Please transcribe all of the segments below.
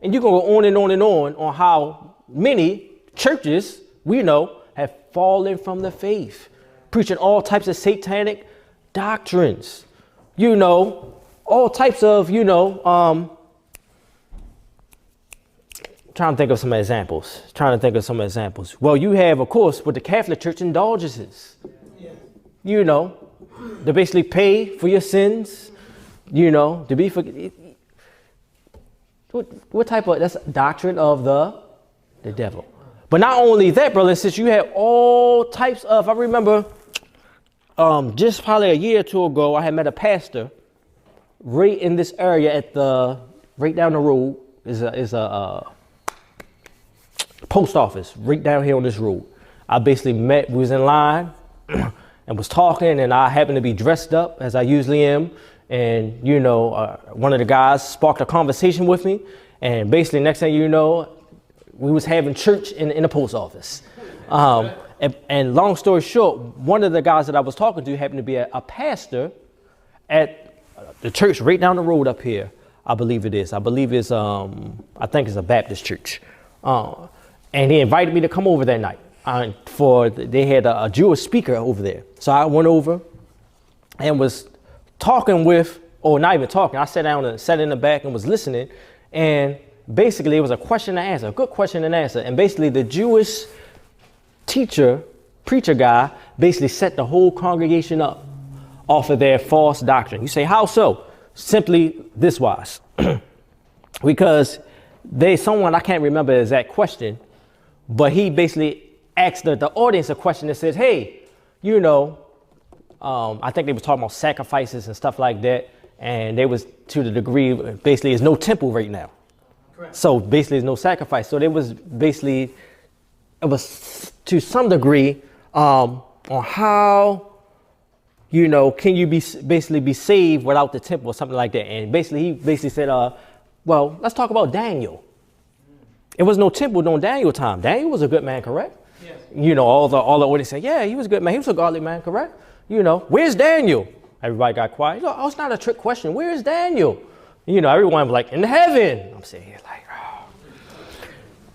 And you can go on and on and on how many churches we know have fallen from the faith, preaching all types of satanic doctrines, all types of, trying to think of some examples. Well, you have, of course, with the Catholic Church, indulgences. To basically pay for your sins, to be forgiven. What type of, that's doctrine of the devil. But not only that, brother and sister, you have all types of, I remember just probably a year or two ago, I had met a pastor right in this area right down the road is a post office right down here on this road. I basically we was in line and was talking, and I happened to be dressed up as I usually am. And, one of the guys sparked a conversation with me. And basically, next thing you know, we was having church in the post office. And long story short, one of the guys that I was talking to happened to be a pastor at the church right down the road up here. I believe it is. I think it's a Baptist church. And he invited me to come over that night. They had a Jewish speaker over there. So I went over and was talking not even talking. I sat down and sat in the back and was listening. And basically it was a question and answer, a good question and answer. And basically the Jewish preacher guy basically set the whole congregation up off of their false doctrine. You say, how so? Simply this wise. Because I can't remember the exact question, but he basically asked the audience a question that says, hey, I think they was talking about sacrifices and stuff like that. And they was to the degree, basically, there's no temple right now. Correct. So basically, there's no sacrifice. So it was to some degree on how, can you be saved without the temple or something like that. And he basically said, well, let's talk about Daniel. It was no temple during Daniel time. Daniel was a good man, correct? Yes. All the audience said, yeah, he was a good man. He was a godly man, correct? Where's Daniel? Everybody got quiet. Oh, it's not a trick question. Where is Daniel? Everyone was like, in heaven. I'm sitting here like, oh.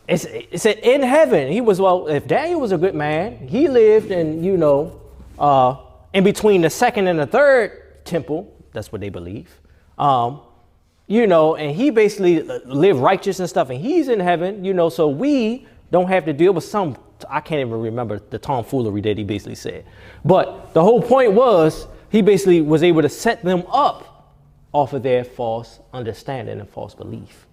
It said in heaven. If Daniel was a good man, he lived in, in between the second and the third temple. That's what they believe. And he basically lived righteous and stuff, and he's in heaven, so we don't have to deal with I can't even remember the tomfoolery that he basically said. But the whole point was, he basically was able to set them up off of their false understanding and false belief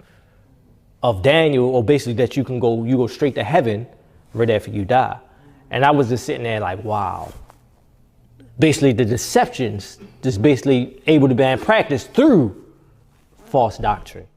of Daniel, or basically that you go straight to heaven right after you die. And I was just sitting there like, wow. Basically the deceptions just basically able to be practiced through false doctrine.